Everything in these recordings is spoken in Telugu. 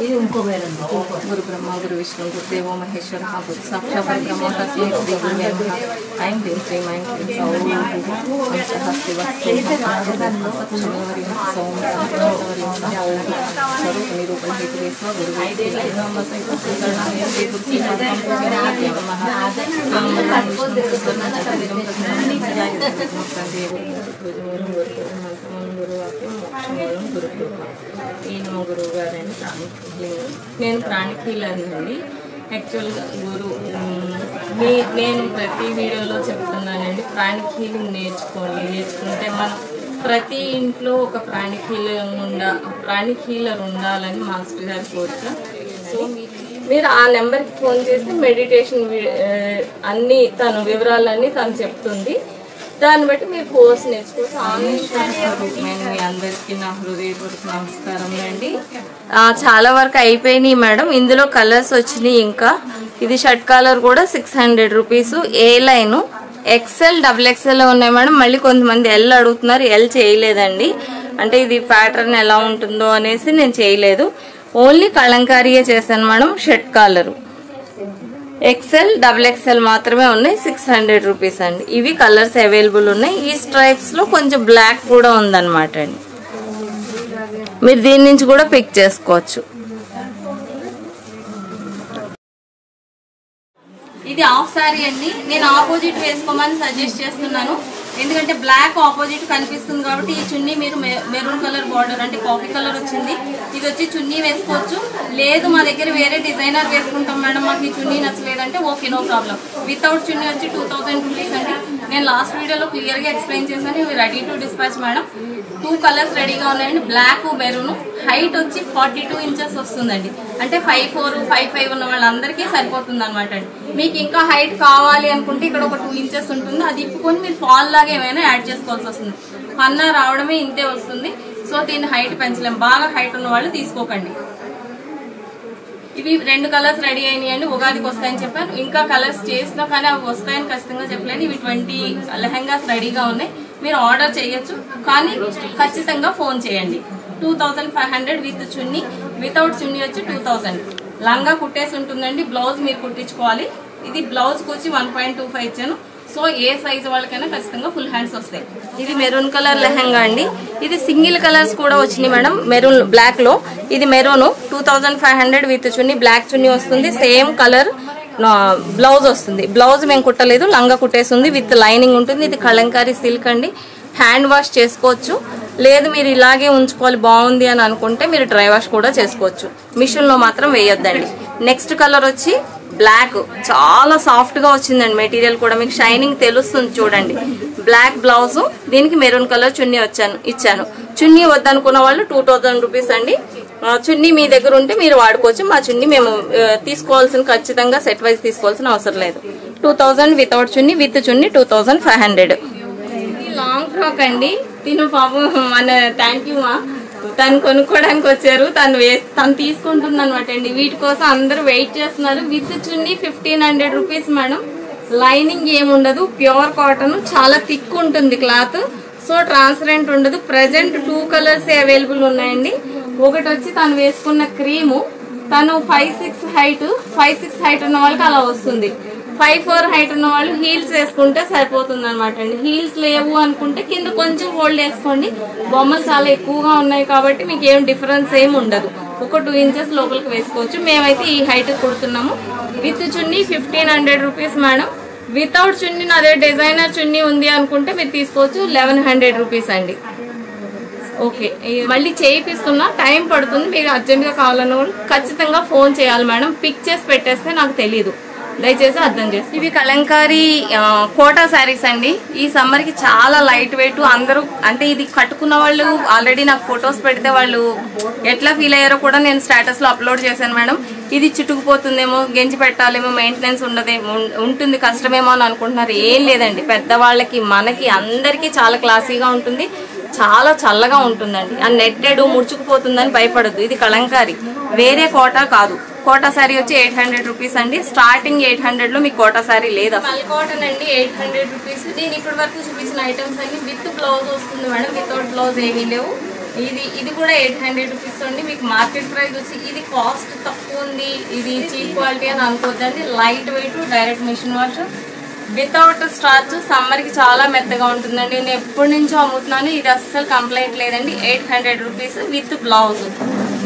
ఇది ఇంకో వేరే గురు బ్రహ్మ గురు విష్ణు గురుదేవో మహేశ్వర గురు సాక్షాత్ బ్రహ్మ తస్మై శ్రీ గురువే నమః ఐం హ్రీం శ్రీం ఐం హ్రీం సౌం స్వరూప నిరూపణ హేతువేశ్వ గురువే ఈయన గురువు గారండి నేను ప్రాణిక్ హీలర్ అండి. యాక్చువల్గా నేను ప్రతి వీడియోలో చెప్తున్నానండి, ప్రాణిక్ హీలింగ్ నేర్చుకుంటే మనం ప్రతి ఇంట్లో ఒక ప్రాణిక్ హీలర్ ఉండాలని మాస్టర్ గారి కోరిక. సో మీరు ఆ నెంబర్కి ఫోన్ చేస్తే మెడిటేషన్ అన్నీ తను వివరాలన్నీ తను చెప్తుంది, దాన్ని బట్టి మీరు కోర్స్ నేర్చుకోవచ్చు. మీ అందరికీ నా హృదయపూర్వక నమస్కారం అండి. చాలా వరకు అయిపోయినాయి మేడం. ఇందులో కలర్స్ వచ్చినాయి. ఇంకా ఇది షర్ట్ కలర్ కూడా 600 రూపీస్. ఏ లైన్ XL XXL ఉన్నాయి మేడం. మళ్ళీ కొంతమంది L అడుగుతున్నారు, L చేయలేదండి. అంటే ఇది ప్యాటర్న్ ఎలా ఉంటుందో అనేసి నేను చేయలేదు, ఓన్లీ కలంకారీయే చేశాను madam. Shirt collar XL XXL మాత్రమే ఉన్నాయి, 600 రూపీస్ అండి. ఇవి కలర్స్ అవైలబుల్ ఉన్నాయి. ఈ స్ట్రైప్స్ లో కొంచెం బ్లాక్ కూడా ఉందన్నమాట అండి. మీరు దీని నుంచి కూడా పిక్ చేసుకోవచ్చు. ఇది హాఫ్ సారీ అండి. నేను ఆపోజిట్ వేసుకోమని సజెస్ట్ చేస్తున్నాను, ఎందుకంటే బ్లాక్ ఆపోజిట్ కనిపిస్తుంది కాబట్టి. ఈ చున్నీ మీరు మెరూన్ కలర్ బార్డర్ అంటే కాఫీ కలర్ వచ్చింది, ఇది వచ్చి చున్నీ వేసుకోవచ్చు. లేదు మా దగ్గర వేరే డిజైనర్ వేసుకుంటాం మేడం, మాకు ఈ చున్నీ నచ్చలేదంటే ఓకే, నో ప్రాబ్లం. వితౌట్ చున్నీ వచ్చి 2000 రూపీస్ అండి. నేను లాస్ట్ వీడియోలో క్లియర్గా ఎక్స్ప్లెయిన్ చేశాను. ఇవి ready to dispatch madam. 2 colours రెడీగా ఉన్నాయండి, బ్లాక్ మెరూన్. హైట్ వచ్చి 42 ఇంచెస్ వస్తుందండి. అంటే 5'4", 5'5" ఉన్న వాళ్ళందరికీ సరిపోతుంది అనమాట అండి. మీకు ఇంకా హైట్ కావాలి అనుకుంటే ఇక్కడ ఒక 2 ఇంచెస్ ఉంటుంది, అది ఇప్పుకొని మీరు ఫాల్ లాగా ఏమైనా యాడ్ చేసుకోవాల్సి వస్తుంది. పన్నా రావడమే ఇంతే వస్తుంది. సో దీన్ని హైట్ పెంచలేం, బాగా హైట్ ఉన్న వాళ్ళు తీసుకోకండి. ఇవి 2 కలర్స్ రెడీ అయినాయండి, ఉగాదికి వస్తాయని చెప్పాను. ఇంకా కలర్స్ చేసినా కానీ అవి వస్తాయని ఖచ్చితంగా చెప్పలేను. ఇవి 20 లెహంగాస్ రెడీగా ఉన్నాయి, మీరు ఆర్డర్ చేయొచ్చు. కానీ ఖచ్చితంగా ఫోన్ చేయండి. 2500 విత్ చున్నీ, వితౌట్ చున్నీ వచ్చి 2000. లంగా కుట్టేసి ఉంటుందండి, బ్లౌజ్ మీరు కుట్టించుకోవాలి. ఇది బ్లౌజ్కి వచ్చి 1.25 ఇచ్చాను. సో ఏ సైజ్ వాళ్ళకైనా ఖచ్చితంగా ఫుల్ హ్యాండ్స్ వస్తాయి. ఇది మెరూన్ కలర్ లెహంగా అండి. ఇది సింగిల్ కలర్స్ కూడా వచ్చినాయి మేడం. మెరూన్ బ్లాక్ లో ఇది మెరూన్ 2500 విత్ చున్నీ, బ్లాక్ చున్నీ వస్తుంది. సేమ్ కలర్ బ్లౌజ్ వస్తుంది. బ్లౌజ్ మేము కుట్టలేదు, లంగా కుట్టేస్తుంది, విత్ లైనింగ్ ఉంటుంది. ఇది కలంకారీ సిల్క్ అండి. హ్యాండ్ వాష్ చేసుకోవచ్చు, లేదు మీరు ఇలాగే ఉంచుకోవాలి బాగుంది అని అనుకుంటే మీరు డ్రై వాష్ కూడా చేసుకోవచ్చు. మిషన్ లో మాత్రం వేయొద్దండి. నెక్స్ట్ కలర్ వచ్చి బ్లాక్, చాలా సాఫ్ట్ గా వచ్చిందండి. మెటీరియల్ కూడా మీకు షైనింగ్ తెలుస్తుంది చూడండి. బ్లాక్ బ్లౌజ్, దీనికి మెరూన్ కలర్ చున్నీ ఇచ్చాను. చున్నీ వద్దనుకున్న వాళ్ళు 2000 రూపీస్ అండి. చున్నీ మీ దగ్గర ఉంటే మీరు వాడుకోవచ్చు. మా చున్నీ మేము తీసుకోవాల్సిన, ఖచ్చితంగా సెట్ వైజ్ తీసుకోవాల్సిన అవసరం లేదు. 2000 without chunni, with chunni 2500. Long frock అండి. తిను పాపం మన థ్యాంక్ యూ మా, తను కొనుక్కోవడానికి వచ్చారు, తను తీసుకుంటుంది అనమాట అండి. వీటి కోసం అందరూ వెయిట్ చేస్తున్నారు. With chunni 1500 rupees madam. Lining ఏముండదు, ప్యూర్ కాటన్, చాలా థిక్ ఉంటుంది క్లాత్. సో ట్రాన్స్పరెంట్ ఉండదు. ప్రెసెంట్ 2 కలర్స్ అవైలబుల్ ఉన్నాయండి. ఒకటి వచ్చి తను వేసుకున్న క్రీము, తను 5'6" హైట్ ఉన్న వాళ్ళకి అలా వస్తుంది. 5'4" హైట్ ఉన్న వాళ్ళు హీల్స్ వేసుకుంటే సరిపోతుంది అనమాట అండి. హీల్స్ లేవు అనుకుంటే కింద కొంచెం హోల్డ్ వేసుకోండి. బొమ్మలు చాలా ఎక్కువగా ఉన్నాయి కాబట్టి మీకు ఏం డిఫరెన్స్ ఏమి ఉండదు. ఒక 2 ఇంచెస్ లోపలికి వేసుకోవచ్చు. మేమైతే ఈ హైట్ కుడుతున్నాము. With chunni 1500 rupees madam. Without chunni అదే డిజైనర్ చున్నీ ఉంది అనుకుంటే మీరు తీసుకోవచ్చు, 1100 రూపీస్ అండి. ఓకే, మళ్ళీ చేయిస్తున్నా, టైం పడుతుంది. మీకు అర్జెంట్ గా కావాలన్న వాళ్ళు ఖచ్చితంగా ఫోన్ చేయాలి మేడం. పిక్ చేసి పెట్టేస్తే నాకు తెలియదు, దయచేసి అర్థం చేసి. ఇవి కలంకారీ కోటా శారీస్ అండి. ఈ సమ్మర్ కి చాలా లైట్ వెయిట్. అందరూ అంటే ఇది కట్టుకున్న వాళ్ళు ఆల్రెడీ నాకు ఫొటోస్ పెడితే వాళ్ళు ఎట్లా ఫీల్ అయ్యారో కూడా నేను స్టేటస్ లో అప్లోడ్ చేశాను మేడం. ఇది చిటుకుపోతుందేమో, గెంజి పెట్టాలేమో, మెయింటెనెన్స్ ఉంటుంది, కష్టమేమో అని అనుకుంటున్నారు. ఏం లేదండి, పెద్దవాళ్ళకి మనకి అందరికీ చాలా క్లాసీగా ఉంటుంది, చాలా చల్లగా ఉంటుందండి. ఆ నెట్టెడ్ ముడుచుకుపోతుందని భయపడద్దు. ఇది కలంకారీ, వేరే కోటా కాదు. కోటా శారీ వచ్చి 800 రూపీస్ అండి. స్టార్టింగ్ 800 లో మీకు కోటా శారీ లేదు. కాటన్ అండి 800 రూపీస్. దీని ఇప్పటి వరకు చూపించిన ఐటమ్స్ అన్ని విత్ బ్లౌజ్ వస్తుంది మేడం. వితౌట్ బ్లౌజ్ ఏమీ లేవు. ఇది కూడా 800 రూపీస్ అండి. మీకు మార్కెట్ ప్రైస్ వచ్చి ఇది కాస్ట్ తక్కువ ఉంది, ఇది చీప్ క్వాలిటీ అని అనుకోవద్దండి. Light weight, direct machine wash, without starch. సమ్మర్కి చాలా మెత్తగా ఉంటుందండి. నేను ఎప్పటి నుంచో అమ్ముతున్నాను, ఇది అస్సలు కంప్లైంట్ లేదండి. 800 రూపీస్ విత్ బ్లౌజ్.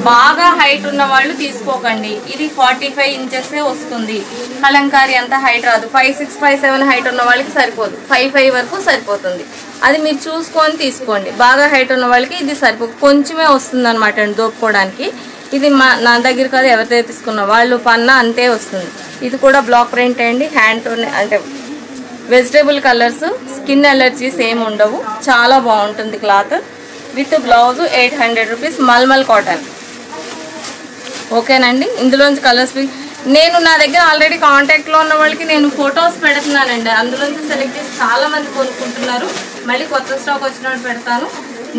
బాగా హైట్ ఉన్న వాళ్ళు తీసుకోకండి, ఇది 45 ఇంచెస్ వస్తుంది. కలంకారీ అంత హైట్ రాదు. 5'6", 5'7" హైట్ ఉన్న వాళ్ళకి సరిపోదు, 5'5" వరకు సరిపోతుంది. అది మీరు చూసుకొని తీసుకోండి. బాగా హైట్ ఉన్న వాళ్ళకి ఇది సరిపోదు, కొంచెమే వస్తుంది అనమాట అండి దోపుకోవడానికి. ఇది నా దగ్గర కాదు, ఎవరితో తీసుకున్న వాళ్ళు పన్నా అంతే వస్తుంది. ఇది కూడా బ్లాక్ ప్రింట్ అండి, హ్యాండ్తో అంటే వెజిటేబుల్ కలర్స్, స్కిన్ ఎలర్జీస్ ఏమి ఉండవు. చాలా బాగుంటుంది cloth. With blouse 800 rupees, mulmul cotton. ఓకేనండి. ఇందులోంచి కలర్స్ నేను నా దగ్గర ఆల్రెడీ కాంటాక్ట్లో ఉన్న వాళ్ళకి నేను ఫొటోస్ పెడుతున్నానండి. అందులోంచి సెలెక్ట్ చేసి చాలా మంది కొనుక్కుంటున్నారు. మళ్ళీ కొత్త స్టాక్ వచ్చినట్టు పెడతాను.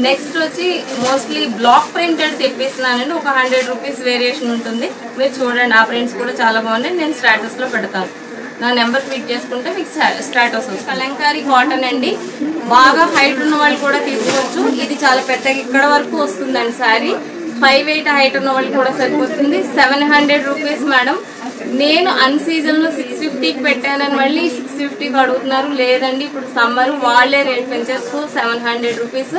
నెక్స్ట్ వచ్చి మోస్ట్లీ బ్లాక్ ప్రింటెడ్ తెప్పిస్తున్నానండి. ఒక 100 రూపీస్ వేరియేషన్ ఉంటుంది. మీరు చూడండి, ఆ ప్రింట్స్ కూడా చాలా బాగున్నాయి. నేను స్టేటస్లో పెడతాను. నా నెంబర్ క్లిక్ చేసుకుంటే మీకు స్టేటస్ వస్తుంది. కలంకారీ కాటన్ అండి. బాగా హైట్ ఉన్న వాళ్ళు కూడా తీసుకోవచ్చు. ఇది చాలా పెద్దగా ఇక్కడ వరకు వస్తుందండి శారీ. 5'8" హైట్ ఉన్న వాళ్ళు కూడా సరిపోతుంది. 700 రూపీస్ మేడం. నేను అన్ సీజన్లో 650కి పెట్టానని మళ్ళీ 650కి అడుగుతున్నారు. లేదండి, ఇప్పుడు సమ్మర్ వాళ్ళే రేట్ పెంచేస్తూ 700 రూపీస్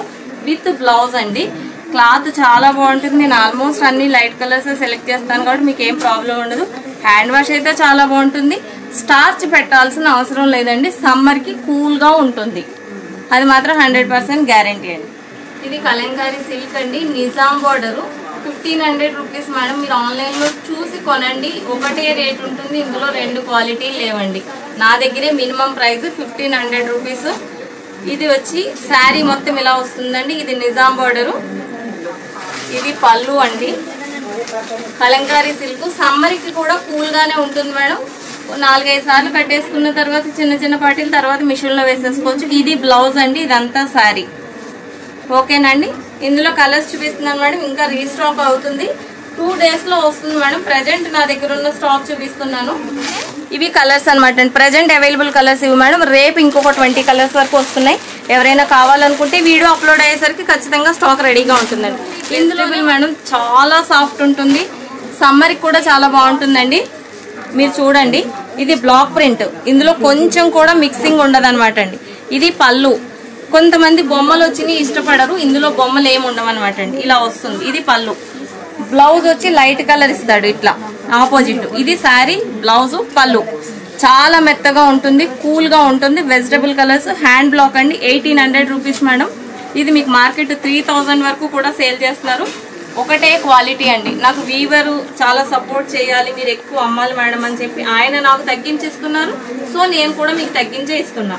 విత్ బ్లౌజ్ అండి. క్లాత్ చాలా బాగుంటుంది. నేను ఆల్మోస్ట్ అన్ని లైట్ కలర్స్ సెలెక్ట్ చేస్తాను కాబట్టి మీకు ఏం ప్రాబ్లం ఉండదు. హ్యాండ్ వాష్ అయితే చాలా బాగుంటుంది. స్టార్చ్ పెట్టాల్సిన అవసరం లేదండి. సమ్మర్కి కూల్గా ఉంటుంది, అది మాత్రం 100% గ్యారంటీ అండి. ఇది కలంకారీ సిల్క్ అండి, నిజాం బార్డరు. 1500 rupees madam. మీరు ఆన్లైన్లో చూసి కొనండి, ఒకటే రేట్ ఉంటుంది. ఇందులో 2 క్వాలిటీలు లేవండి. నా దగ్గరే మినిమం ప్రైస్ 1500 రూపీస్. ఇది వచ్చి శారీ మొత్తం ఇలా వస్తుందండి. ఇది నిజాం బార్డరు. ఇది పళ్ళు అండి. కలంకారీ సిల్క్ సమ్మర్కి కూడా కూల్గానే ఉంటుంది మేడం. 4-5 సార్లు కట్టేసుకున్న తర్వాత చిన్న చిన్న పార్టీల తర్వాత మిషన్లో వేసేసుకోవచ్చు. ఇది బ్లౌజ్ అండి, ఇదంతా శారీ. ఓకేనండి. ఇందులో కలర్స్ చూపిస్తున్నాను మేడం, ఇంకా రీస్టాక్ అవుతుంది. 2 డేస్లో వస్తుంది మేడం. ప్రజెంట్ నా దగ్గర ఉన్న స్టాక్ చూపిస్తున్నాను. ఇవి కలర్స్ అనమాట అండి. ప్రజెంట్ అవైలబుల్ కలర్స్ ఇవి మేడం. రేపు ఇంకొక 20 కలర్స్ వరకు వస్తున్నాయి. ఎవరైనా కావాలనుకుంటే వీడియో అప్లోడ్ అయ్యేసరికి ఖచ్చితంగా స్టాక్ రెడీగా ఉంటుందండి. ఇందులో మేడం చాలా సాఫ్ట్ ఉంటుంది. సమ్మర్కి కూడా చాలా బాగుంటుందండి. మీరు చూడండి, ఇది బ్లాక్ ప్రింట్. ఇందులో కొంచెం కూడా మిక్సింగ్ ఉండదు అనమాట అండి. ఇది పళ్ళు. కొంతమంది బొమ్మలు వచ్చి ఇష్టపడరు, ఇందులో బొమ్మలు ఏమి ఉండవు అనమాట అండి. ఇలా వస్తుంది. ఇది పళ్ళు. బ్లౌజ్ వచ్చి లైట్ కలర్ ఇస్తాడు ఇట్లా ఆపోజిట్. ఇది శారీ, బ్లౌజ్, పళ్ళు. చాలా మెత్తగా ఉంటుంది, కూల్గా ఉంటుంది. వెజిటబుల్ కలర్స్, హ్యాండ్ బ్లాక్ అండి. 1800 రూపీస్ మేడం. ఇది మీకు మార్కెట్ 3000 వరకు కూడా సేల్ చేస్తున్నారు. ఒకటే క్వాలిటీ అండి. నాకు వీవరు చాలా సపోర్ట్ చేయాలి, మీరు ఎక్కువ అమ్మాలి మేడం అని చెప్పి ఆయన నాకు తగ్గించిస్తున్నారు. సో నేను కూడా మీకు తగ్గించే ఇస్తున్నా.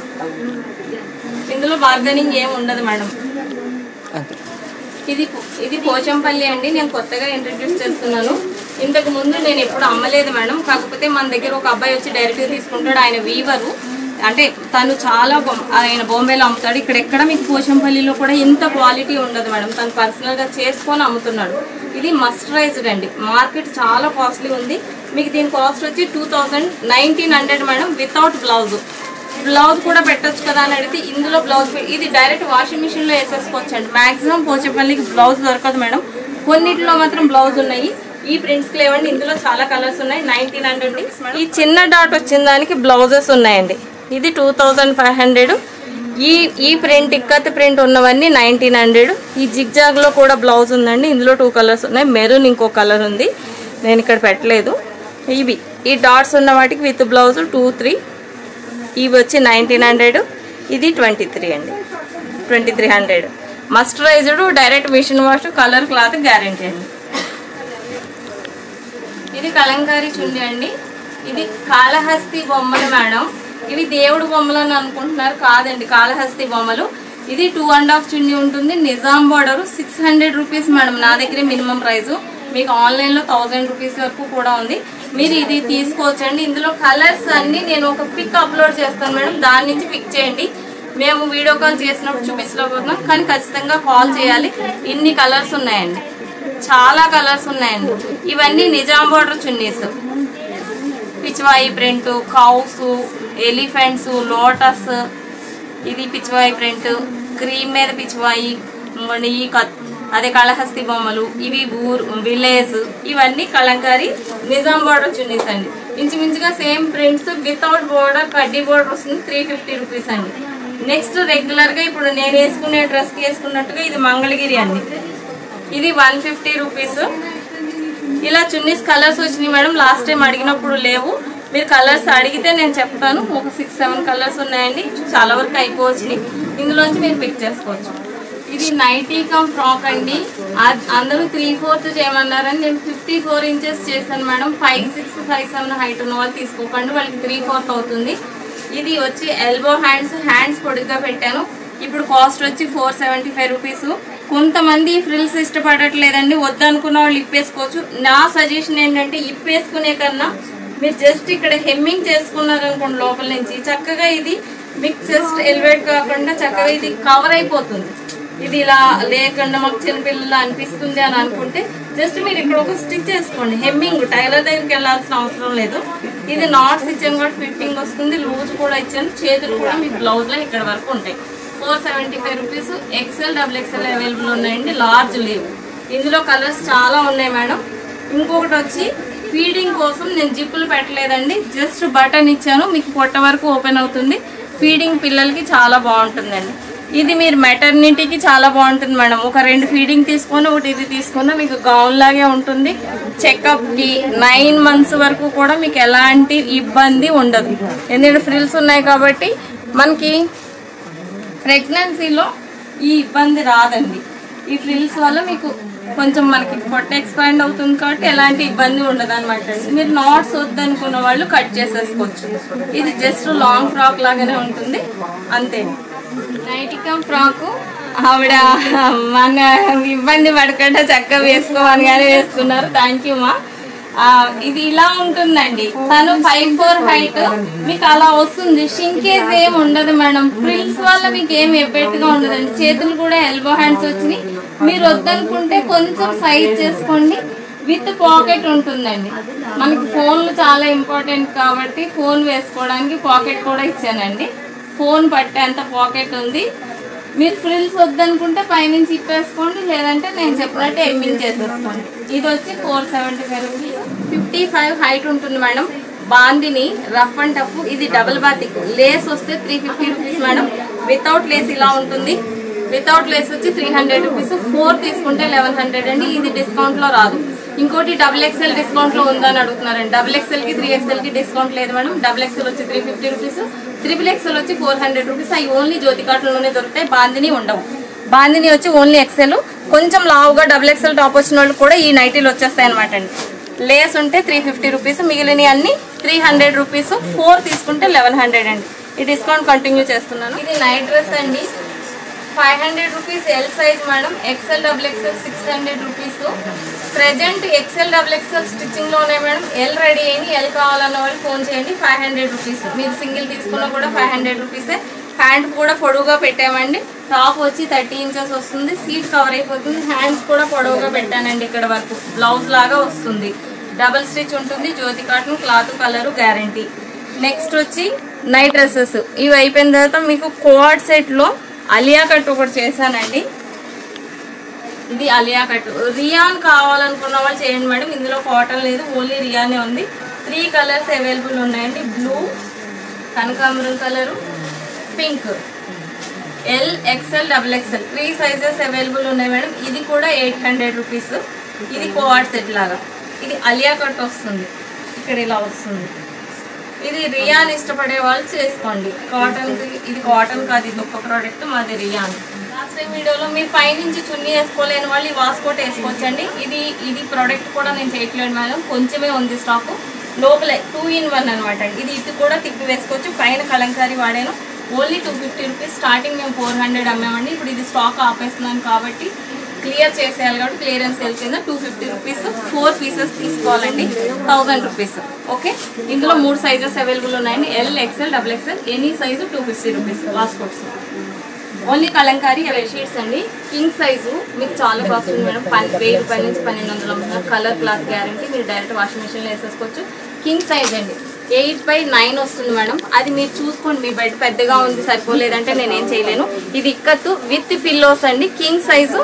ఇందులో బార్గెనింగ్ ఏమి ఉండదు మేడం. ఇది పోచంపల్లి అండి. నేను కొత్తగా ఇంట్రడ్యూస్ చేస్తున్నాను. ఇంతకు ముందు నేను ఎప్పుడు అమ్మలేదు మేడం. కాకపోతే మన దగ్గర ఒక అబ్బాయి వచ్చి డైరెక్ట్గా తీసుకుంటాడు. ఆయన వీవరు, అంటే తను చాలా ఆయన బాంబేలో అమ్ముతాడు. ఇక్కడ ఎక్కడ మీకు పోచంపల్లిలో కూడా ఇంత క్వాలిటీ ఉండదు మేడం. తను పర్సనల్గా చేసుకొని అమ్ముతున్నాడు. ఇది మస్టరైజ్డ్ అండి. మార్కెట్ చాలా కాస్ట్లీ ఉంది. మీకు దీని కాస్ట్ వచ్చి 1900 మేడం వితౌట్ బ్లౌజ్. బ్లౌజ్ కూడా పెట్టచ్చు కదా అని అడిగితే ఇందులో బ్లౌజ్ ఇది డైరెక్ట్ వాషింగ్ మిషన్లో వేసేసుకోవచ్చు అండి. మాక్సిమం పోచంపల్లికి బ్లౌజ్ దొరకదు మేడం. కొన్నిటిలో మాత్రం బ్లౌజ్ ఉన్నాయి. ఈ ప్రింట్స్ లేవండి. ఇందులో చాలా కలర్స్ ఉన్నాయి. 1900. ఈ చిన్న డాట్ వచ్చిన దానికి బ్లౌజెస్ ఉన్నాయండి. ఇది 2500. ఈ ప్రింట్ ఇక్కత్ ప్రింట్ ఉన్నవన్నీ 1900. ఈ జిగ్జాగ్ లో కూడా బ్లౌజ్ ఉందండి. ఇందులో 2 కలర్స్ ఉన్నాయి. మెరూన్ ఇంకో కలర్ ఉంది, నేను ఇక్కడ పెట్టలేదు. ఇవి ఈ డాట్స్ ఉన్న వాటికి విత్ బ్లౌజ్ 2, 3. ఇవి వచ్చి 1900. ఇది 23 అండి, 2300. Mercerised, direct machine wash, colour cloth guarantee అండి. ఇది కలంకారీ చున్నీ అండి. ఇది కాళహస్తి బొమ్మలు మేడం. ఇవి దేవుడు బొమ్మలు అని అనుకుంటున్నారు, కాదండి, కాళహస్తి బొమ్మలు. ఇది 2.5 చున్నీ ఉంటుంది. నిజాం బార్డర్. 600 rupees madam. నా దగ్గరే మినిమం ప్రైస్. మీకు ఆన్లైన్లో 1000 రూపీస్ వరకు కూడా ఉంది. మీరు ఇది తీసుకోవచ్చండి. ఇందులో కలర్స్ అన్ని నేను ఒక పిక్ అప్లోడ్ చేస్తాను మేడం, దాని నుంచి పిక్ చేయండి. మేము వీడియో కాల్ చేసినప్పుడు చూపించలేకపోతున్నాం, కానీ ఖచ్చితంగా కాల్ చేయాలి. ఇన్ని కలర్స్ ఉన్నాయండి, చాలా కలర్స్ ఉన్నాయండి. ఇవన్నీ Nizam border chunnis. పిచ్చివాయి print, cows, elephants, lotus. ఇది పిచ్చివాయి ప్రింట్, క్రీమ్ మీద పిచ్చివాయి. ఈ అదే కాళహస్తి బొమ్మలు, ఇవి విలేజ్, ఇవన్నీ కలంకారీ నిజాం బార్డర్ చున్నీస్ అండి. ఇంచుమించుగా సేమ్ ప్రింట్స్ వితౌట్ బోర్డర్ కడ్డీ బోర్డర్ వస్తుంది. 350 రూపీస్ అండి. నెక్స్ట్ రెగ్యులర్ గా ఇప్పుడు నేను వేసుకునే డ్రెస్ కి వేసుకున్నట్టుగా ఇది మంగళగిరి అండి. ఇది 150 రూపీస్. ఇలా చున్నీస్ కలర్స్ వచ్చినాయి మేడం. లాస్ట్ టైం అడిగినప్పుడు లేవు, మీరు కలర్స్ అడిగితే నేను చెప్తాను. ఒక 6-7 కలర్స్ ఉన్నాయండి. చాలా వరకు అయిపోవచ్చినాయి. ఇందులోంచి మీరు పిక్ చేసుకోవచ్చు. ఇది నైటీ కమ్ ఫ్రాక్ అండి. అందరూ 3/4 చేయమన్నారని నేను 54 ఇంచెస్ చేశాను మేడం. 5'6", 5'7" హైట్ ఉన్న వాళ్ళు తీసుకోకండి, వాళ్ళకి 3/4 అవుతుంది. ఇది వచ్చి ఎల్బో హ్యాండ్స్ పొడిగా పెట్టాను. ఇప్పుడు కాస్ట్ వచ్చి 475 రూపీస్. కొంతమంది ఫ్రిల్స్ ఇష్టపడట్లేదండి, వద్దనుకున్న వాళ్ళు ఇప్పేసుకోవచ్చు. నా సజెషన్ ఏంటంటే ఇప్పేసుకునే కన్నా మీరు జస్ట్ ఇక్కడ హెమ్మింగ్ చేసుకున్నారనుకోండి లోపల నుంచి, చక్కగా ఇది మీకు జస్ట్ ఎలివేట్ కాకుండా చక్కగా ఇది కవర్ అయిపోతుంది. ఇది ఇలా లేకుండా మాకు చిన్నపిల్లలు అనిపిస్తుంది అని అనుకుంటే జస్ట్ మీరు ఇక్కడ ఒక స్టిచ్ చేసుకోండి. హెమ్మింగ్ టైలర్ దగ్గరికి వెళ్ళాల్సిన అవసరం లేదు. ఇది నాట్స్ ఇచ్చాను కూడా ఫిట్టింగ్ వస్తుంది, లూజ్ కూడా ఇచ్చాను. చేతులు కూడా మీ బ్లౌజ్ లో ఇక్కడ వరకు ఉంటాయి. 475 రూపీస్. XL, XXL అవైలబుల్ ఉన్నాయండి. లార్జ్ లేవు. ఇందులో కలర్స్ చాలా ఉన్నాయి మేడం. ఇంకొకటి వచ్చి ఫీడింగ్ కోసం నేను జిప్పులు పెట్టలేదండి, జస్ట్ బటన్ ఇచ్చాను. మీకు పొట్ట వరకు ఓపెన్ అవుతుంది. ఫీడింగ్ పిల్లలకి చాలా బాగుంటుందండి. ఇది మీరు మెటర్నిటీకి చాలా బాగుంటుంది మేడం. ఒక 2 ఫీడింగ్ తీసుకొని ఒకటి ఇది తీసుకున్నా మీకు గౌన్ లాగే ఉంటుంది. చెకప్కి 9 months వరకు కూడా మీకు ఎలాంటి ఇబ్బంది ఉండదు. ఎందుకంటే ఫ్రిల్స్ ఉన్నాయి కాబట్టి మనకి ప్రెగ్నెన్సీలో ఈ ఇబ్బంది రాదండి. ఈ ఫ్రిల్స్ వల్ల మీకు కొంచెం మనకి పొట్ట ఎక్స్పాండ్ అవుతుంది కాబట్టి ఎలాంటి ఇబ్బంది ఉండదు అనమాట. మీరు నాట్స్ వద్దనుకున్న వాళ్ళు కట్ చేసేసుకోవచ్చు. ఇది జస్ట్ లాంగ్ ఫ్రాక్ లాగానే ఉంటుంది అంతే. నైటికమ్ ఫ్రాక్ ఆవిడ మన ఇబ్బంది పడకుండా చక్కగా వేసుకోవని వేసుకున్నారు. థ్యాంక్ యూ మా. ఇది ఇలా ఉంటుందండి. తను 5'4" హైట్, మీకు అలా వస్తుంది. షింకేజ్ ఏం ఉండదు మేడం. ఫ్రిల్స్ వల్ల మీకు ఏం ఎఫెక్ట్ గా ఉండదండి. చేతులు కూడా ఎల్బో హ్యాండ్స్ వచ్చినాయి. మీరు వద్దనుకుంటే కొంచెం సైజ్ చేసుకోండి. విత్ పాకెట్ ఉంటుందండి. మనకి ఫోన్లు చాలా ఇంపార్టెంట్ కాబట్టి ఫోన్ వేసుకోవడానికి పాకెట్ కూడా ఇచ్చానండి. ఫోన్ పట్టేంత పాకెట్ ఉంది. మీరు ఫ్రిల్స్ వద్దనుకుంటే పైనుంచి ఇప్పేసుకోండి, లేదంటే నేను చెప్పినట్టు ఎమ్మింగ్ చేసేసుకోండి. ఇది వచ్చి 475 రూపీస్. 55 హైట్ ఉంటుంది madam. Bandhani rough and tough. ఇది డబుల్ బాతిక్. లేస్ వస్తే 350 రూపీస్ మేడం. వితౌట్ లేస్ ఇలా ఉంటుంది. వితౌట్ లేస్ వచ్చి 300 రూపీస్. 4 తీసుకుంటే 1100 అండి. ఇది డిస్కౌంట్ లో రాదు. ఇంకోటి XXL డిస్కౌంట్ లో ఉందని అడుగుతున్నారండి. XXL కి 3XL కి డిస్కౌంట్ లేదు మేడం. XXL వచ్చి 350 రూపీస్. XXL వచ్చి 400 రూపీస్. అవి ఓన్లీ జ్యోతి కాటన్లోనే దొరుకుతాయి. బాందిని ఉండవు. బాందిని వచ్చి ఓన్లీ XL. కొంచెం లావుగా XXL టాప్ వచ్చిన వాళ్ళు కూడా ఈ నైటీలు వచ్చేస్తాయి అనమాట అండి. లేస్ ఉంటే 350 రూపీస్. మిగిలిన అన్ని 300 రూపీస్. 4 తీసుకుంటే 1100 అండి. ఈ డిస్కౌంట్ కంటిన్యూ చేస్తున్నాను. ఇది నైట్ డ్రెస్ అండి. 500 rupees L size madam. XL, XXL 600 rupees. Present XL, XXL stitching లో ఉన్నాయి మేడం. ఎల్ రెడీ అయ్యి ఎల్ కావాలన్న వాళ్ళు ఫోన్ చేయండి. 500 రూపీస్. మీరు సింగిల్ తీసుకున్నా కూడా 500 రూపీసే. హ్యాండ్ కూడా పొడవుగా పెట్టామండి. టాప్ వచ్చి 30 ఇంచెస్ వస్తుంది. సీట్ కవర్ అయిపోతుంది. హ్యాండ్స్ కూడా పొడవుగా పెట్టానండి ఇక్కడ వరకు. బ్లౌజ్ లాగా వస్తుంది. డబుల్ స్టిచ్ ఉంటుంది. Jyothi cotton cloth colour guarantee. Next వచ్చి నైట్ డ్రెస్సెస్. ఇవి అయిపోయిన తర్వాత మీకు కోఆర్డ్ సెట్ లో అలియా కట్ ఒకటి చేశానండి. ఇది అలియా కట్. రియాన్ కావాలనుకున్న వాళ్ళు చేయండి మేడం. ఇందులో కాటన్ లేదు, ఓన్లీ రియానే ఉంది. 3 కలర్స్ అవైలబుల్ ఉన్నాయండి. బ్లూ, కనకాంబరం colour, pink. L, XL, XXL 3 sizes available ఉన్నాయి మేడం. ఇది కూడా 800 రూపీస్. ఇది కోఆర్డ్ సెట్ లాగా. ఇది అలియా కట్ వస్తుంది. ఇక్కడ ఇలా వస్తుంది. ఇది రియాన్ ఇష్టపడే వాళ్ళు చేసుకోండి. కాటన్, ఇది కాటన్ కాదు, ఇది ఒక్క ప్రోడక్ట్ మాది రియాన్. లాస్ట్ టైం వీడియోలో మీరు పైనుంచి చున్నీ వేసుకోలేని వాళ్ళు ఈ వాస్కోట్ వేసుకోవచ్చండి. ఇది ప్రోడక్ట్ కూడా నేను చేయట్లేదు మేడం. కొంచెమే ఉంది స్టాక్. లోపల 2 in 1 అనమాట అండి. ఇది ఇటు కూడా తిప్పి వేసుకోవచ్చు. పైన కలంకారీ వాడాను. Only 250 rupees. స్టార్టింగ్ మేము 400 అమ్మామండి. ఇప్పుడు ఇది స్టాక్ ఆపేస్తున్నాను కాబట్టి క్లియర్ చేసేయాలి కాబట్టి క్లియరెన్స్ సేల్ కింద 250 రూపీస్. 4 పీసెస్ తీసుకోవాలండి. 1000 రూపీస్. ఓకే. ఇందులో 3 సైజెస్ అవైలబుల్ ఉన్నాయండి. L, XL, XXL any size 250 rupees. Waistcoats only Kalamkari sheets అండి. కింగ్ సైజు మీకు చాలా కాస్ట్ ఉంది మేడం. 1000 రూపాయల నుంచి 1200 అమ్ముతున్నారు. Colour cloth guarantee. మీరు డైరెక్ట్ వాషింగ్ మిషన్లో వేసేసుకోవచ్చు. కింగ్ సైజ్ అండి. 8/9 వస్తుంది మేడం. అది మీరు చూసుకోండి. మీ బెడ్ పెద్దగా ఉంది సరిపోలేదంటే నేనేం చేయలేను. ఇది ఇక్కత్తు విత్ పిల్లోస్ అండి. King size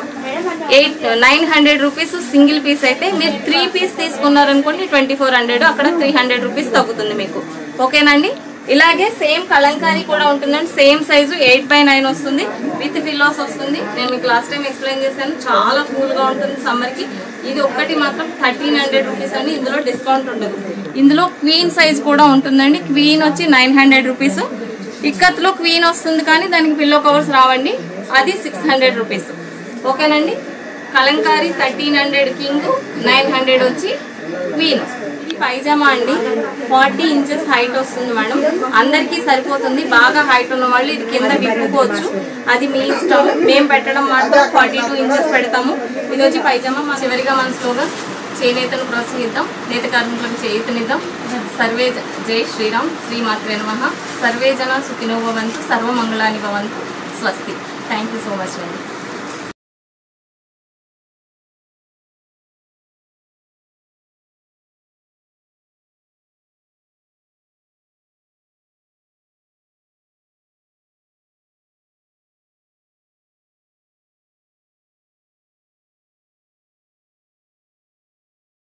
900 rupees single piece అయితే, మీరు 3 పీస్ తీసుకున్నారనుకోండి 2400, అక్కడ 300 రూపీస్ తగ్గుతుంది మీకు. ఓకేనండి. ఇలాగే సేమ్ కలంకారీ కూడా ఉంటుందండి. సేమ్ సైజు 8x9 వస్తుంది, విత్ పిల్లోస్ వస్తుంది. నేను మీకు లాస్ట్ టైం ఎక్స్ప్లెయిన్ చేశాను. చాలా కూల్ గా ఉంటుంది సమ్మర్ కి. ఇది ఒక్కటి మాత్రం 1300 రూపీస్ అండి. ఇందులో డిస్కౌంట్ ఉండదు. ఇందులో క్వీన్ సైజ్ కూడా ఉంటుందండి. క్వీన్ వచ్చి 900 రూపీస్. ఇక్కత్లో క్వీన్ వస్తుంది కానీ దానికి పిల్లో కవర్స్ రావండి, అది 600 రూపీస్. ఓకేనండి. కలంకారీ 1300 కింగ్, 900 వచ్చి క్వీన్. ఇది పైజామా అండి. 40 ఇంచెస్ హైట్ వస్తుంది మేడం. అందరికీ సరిపోతుంది. బాగా హైట్ ఉన్న వాళ్ళు ఇది కింద విప్పుకోవచ్చు, అది మీ ఇష్టం. మేము పెట్టడం మాత్రం 42 ఇంచెస్ పెడతాము. ఇది వచ్చి పైజామా. మా చివరిగా మన స్లోగన్ చేనేతను ప్రోత్సహిద్దాం, నేత కార్మికులకు చేయూతనిద్దాం. సర్వే జై శ్రీరామ్, శ్రీమాత్రే నమః. సర్వే జన సుఖినో భవంతు, సర్వమంగళాని భవంతు. స్వస్తి. థ్యాంక్ యూ సో మచ్ అండి.